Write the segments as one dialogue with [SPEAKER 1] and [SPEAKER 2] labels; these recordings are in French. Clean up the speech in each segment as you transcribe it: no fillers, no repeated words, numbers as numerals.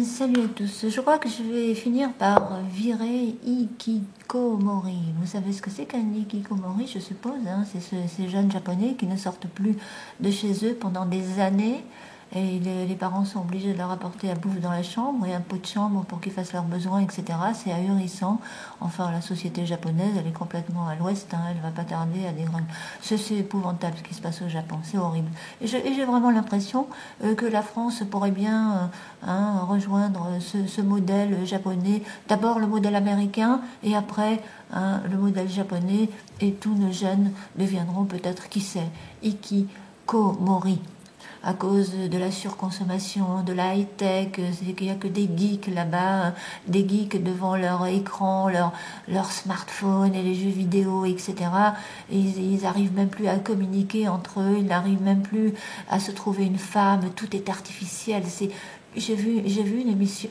[SPEAKER 1] Salut à tous. Je crois que je vais finir par virer Hikikomori. Vous savez ce que c'est qu'un Hikikomori, je suppose, hein. C'est ces jeunes japonais qui ne sortent plus de chez eux pendant des années. Et les parents sont obligés de leur apporter à bouffe dans la chambre et un pot de chambre pour qu'ils fassent leurs besoins, etc. C'est ahurissant. Enfin, la société japonaise, elle est complètement à l'ouest, hein. Elle va pas tarder à dégringoler. C'est épouvantable ce qui se passe au Japon. C'est horrible. Et j'ai vraiment l'impression que la France pourrait bien rejoindre ce modèle japonais. D'abord le modèle américain et après le modèle japonais. Et tous nos jeunes deviendront peut-être, qui sait, Hikikomori. À cause de la surconsommation, de la high-tech, c'est qu'il n'y a que des geeks là-bas, des geeks devant leur écran, leur smartphone et les jeux vidéo, etc. Et ils n'arrivent même plus à communiquer entre eux, ils n'arrivent même plus à se trouver une femme, tout est artificiel. J'ai vu une émission,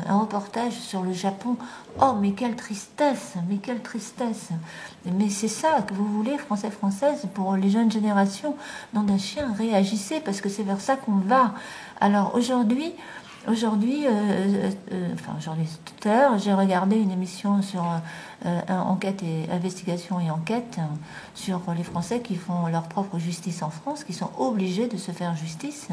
[SPEAKER 1] un reportage sur le Japon. Oh, mais quelle tristesse, mais quelle tristesse. Mais c'est ça que vous voulez, Français, Françaises, pour les jeunes générations. Nom d'un chien, réagissez, parce que c'est vers ça qu'on va. Alors aujourd'hui, tout à l'heure, j'ai regardé une émission sur enquête et investigation et enquête sur les Français qui font leur propre justice en France, qui sont obligés de se faire justice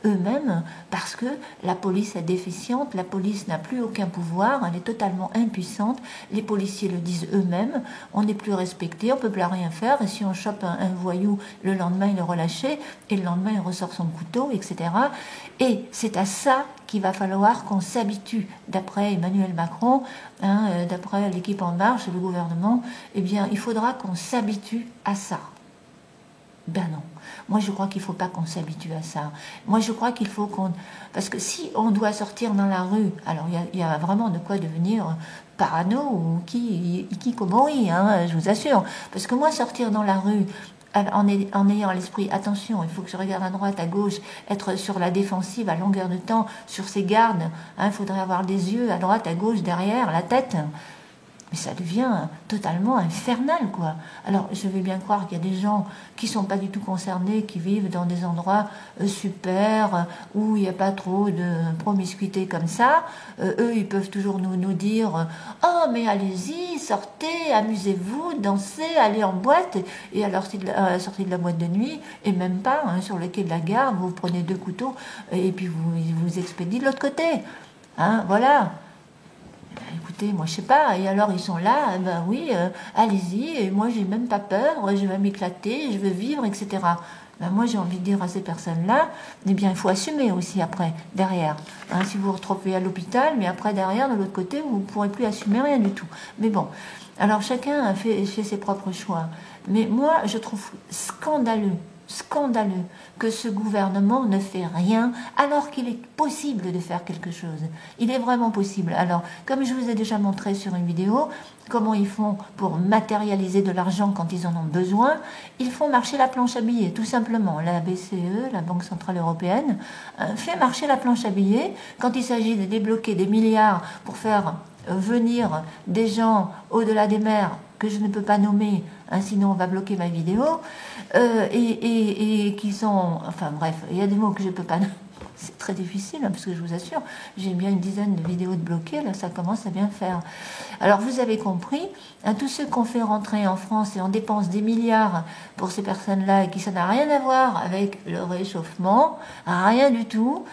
[SPEAKER 1] eux-mêmes parce que la police est déficiente, la police n'a plus aucun pouvoir, elle est totalement impuissante, les policiers le disent eux-mêmes, on n'est plus respecté, on peut plus rien faire, et si on chope un voyou, le lendemain il est relâché, et le lendemain il ressort son couteau, etc. Et c'est à ça qu'il va falloir qu'on s'habitue, d'après Emmanuel Macron, d'après l'équipe En Marche et le gouvernement, eh bien, il faudra qu'on s'habitue à ça. Ben non. Moi, je crois qu'il ne faut pas qu'on s'habitue à ça. Moi, je crois qu'il faut qu'on... Parce que si on doit sortir dans la rue, alors il y a vraiment de quoi devenir parano ou hikikomori, je vous assure. Parce que moi, sortir dans la rue en ayant à l'esprit, attention, il faut que je regarde à droite, à gauche, être sur la défensive à longueur de temps, sur ses gardes, il faudrait avoir des yeux à droite, à gauche, derrière, la tête. Mais ça devient totalement infernal, quoi. Alors, je vais bien croire qu'il y a des gens qui ne sont pas du tout concernés, qui vivent dans des endroits super, où il n'y a pas trop de promiscuité comme ça. Eux, ils peuvent toujours nous dire « Oh, mais allez-y, sortez, amusez-vous, dansez, allez en boîte. » Et à la sortie de la boîte de nuit, et même pas, sur le quai de la gare, vous prenez 2 couteaux, et puis vous expédiez de l'autre côté. Voilà. Écoutez, moi je sais pas, et alors ils sont là, ben oui, allez-y, et moi j'ai même pas peur, je vais m'éclater, je veux vivre, etc. Ben moi j'ai envie de dire à ces personnes-là, eh bien il faut assumer aussi après, derrière. Si vous vous retrouvez à l'hôpital, mais après derrière, de l'autre côté, vous ne pourrez plus assumer rien du tout. Mais bon, alors chacun a fait ses propres choix. Mais moi je trouve scandaleux que ce gouvernement ne fait rien alors qu'il est possible de faire quelque chose. Il est vraiment possible. Alors, comme je vous ai déjà montré sur une vidéo, comment ils font pour matérialiser de l'argent quand ils en ont besoin, ils font marcher la planche à billets, tout simplement. La BCE, la Banque Centrale Européenne, fait marcher la planche à billets quand il s'agit de débloquer des milliards pour faire venir des gens au-delà des mers que je ne peux pas nommer, sinon on va bloquer ma vidéo, et qui sont... Enfin bref, il y a des mots que je ne peux pas nommer. C'est très difficile, parce que je vous assure, j'ai bien une dizaine de vidéos de bloquées, là ça commence à bien faire. Alors vous avez compris, tous ceux qu'on fait rentrer en France et on dépense des milliards pour ces personnes-là, et qui ça n'a rien à voir avec le réchauffement, rien du tout,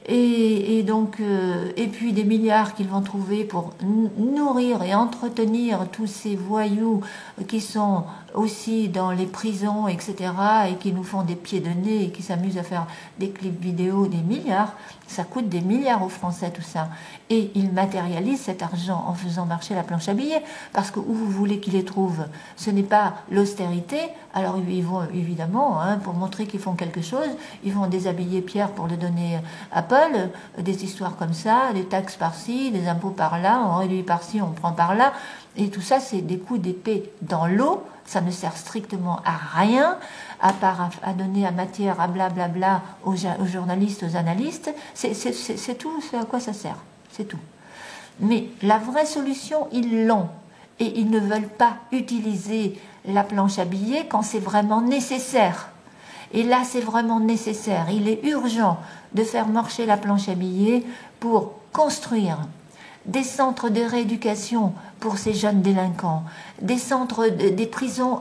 [SPEAKER 1] et donc, et puis des milliards qu'ils vont trouver pour nourrir et entretenir tous ces voyous qui sont aussi dans les prisons, etc., et qui nous font des pieds de nez et qui s'amusent à faire des clips vidéo, des milliards. Ça coûte des milliards aux Français, tout ça. Et ils matérialisent cet argent en faisant marcher la planche à billets, parce que où vous voulez qu'ils les trouvent, ce n'est pas l'austérité. Alors ils vont évidemment, pour montrer qu'ils font quelque chose, ils vont déshabiller Pierre pour le donner à Paul, des histoires comme ça, des taxes par-ci, des impôts par-là, on réduit par-ci, on prend par-là. Et tout ça, c'est des coups d'épée dans l'eau. Ça ne sert strictement à rien, à part à donner à matière à blablabla aux journalistes, aux analystes. C'est tout ce à quoi ça sert. C'est tout. Mais la vraie solution, ils l'ont. Et ils ne veulent pas utiliser la planche à billets quand c'est vraiment nécessaire. Et là, c'est vraiment nécessaire. Il est urgent de faire marcher la planche à billets pour construire des centres de rééducation pour ces jeunes délinquants, des centres, des prisons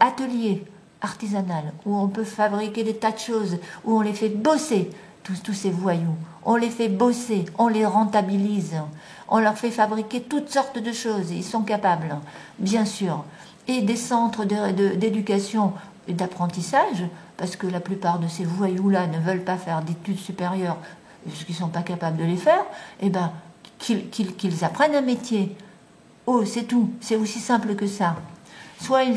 [SPEAKER 1] ateliers artisanales, où on peut fabriquer des tas de choses, où on les fait bosser, tous ces voyous. On les fait bosser, on les rentabilise, on leur fait fabriquer toutes sortes de choses, ils sont capables, bien sûr. Et des centres d'éducation et d'apprentissage, parce que la plupart de ces voyous-là ne veulent pas faire d'études supérieures, parce qu'ils ne sont pas capables de les faire, eh ben, qu'ils apprennent un métier. Oh, c'est tout, c'est aussi simple que ça. Soit ils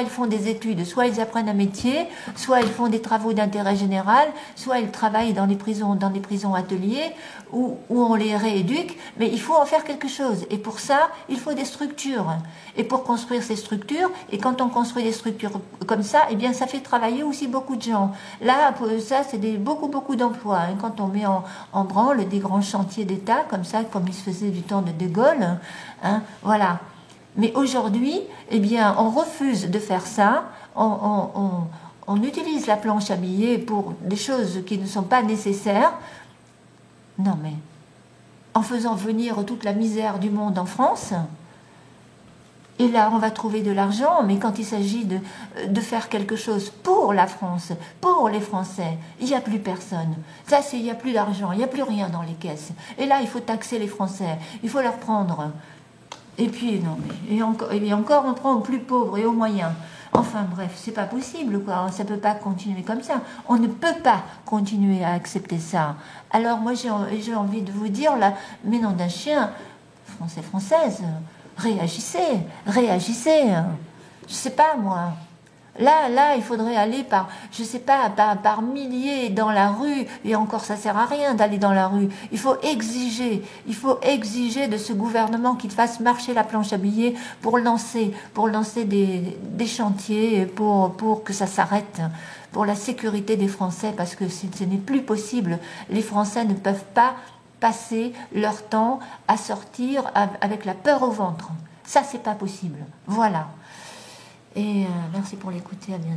[SPEAKER 1] font des études, soit ils apprennent un métier, soit ils font des travaux d'intérêt général, soit ils travaillent dans les prisons ateliers où on les rééduque, mais il faut en faire quelque chose. Et pour ça, il faut des structures. Et pour construire ces structures, et quand on construit des structures comme ça, eh bien ça fait travailler aussi beaucoup de gens. Là, ça, c'est beaucoup d'emplois. Hein. Quand on met en branle des grands chantiers d'État, comme ça, comme il se faisait du temps de Gaulle, hein, voilà. Mais aujourd'hui, eh bien, on refuse de faire ça. On utilise la planche à billets pour des choses qui ne sont pas nécessaires. Non, mais en faisant venir toute la misère du monde en France, et là, on va trouver de l'argent, mais quand il s'agit de faire quelque chose pour la France, pour les Français, il n'y a plus personne. Ça, il n'y a plus d'argent, il n'y a plus rien dans les caisses. Et là, il faut taxer les Français, il faut leur prendre... Et puis, non, et encore, on prend aux plus pauvres et aux moyens. Enfin, bref, c'est pas possible, quoi. Ça peut pas continuer comme ça. On ne peut pas continuer à accepter ça. Alors, moi, j'ai envie de vous dire, là, mais non d'un chien, Français, Françaises, réagissez. Je sais pas, moi. Là, il faudrait aller je sais pas, par milliers dans la rue, et encore ça sert à rien d'aller dans la rue. Il faut exiger de ce gouvernement qu'il fasse marcher la planche à billets pour lancer des chantiers, pour que ça s'arrête, pour la sécurité des Français, parce que ce n'est plus possible. Les Français ne peuvent pas passer leur temps à sortir avec la peur au ventre. Ça, c'est pas possible. Voilà. Et merci pour l'écouter, à bientôt.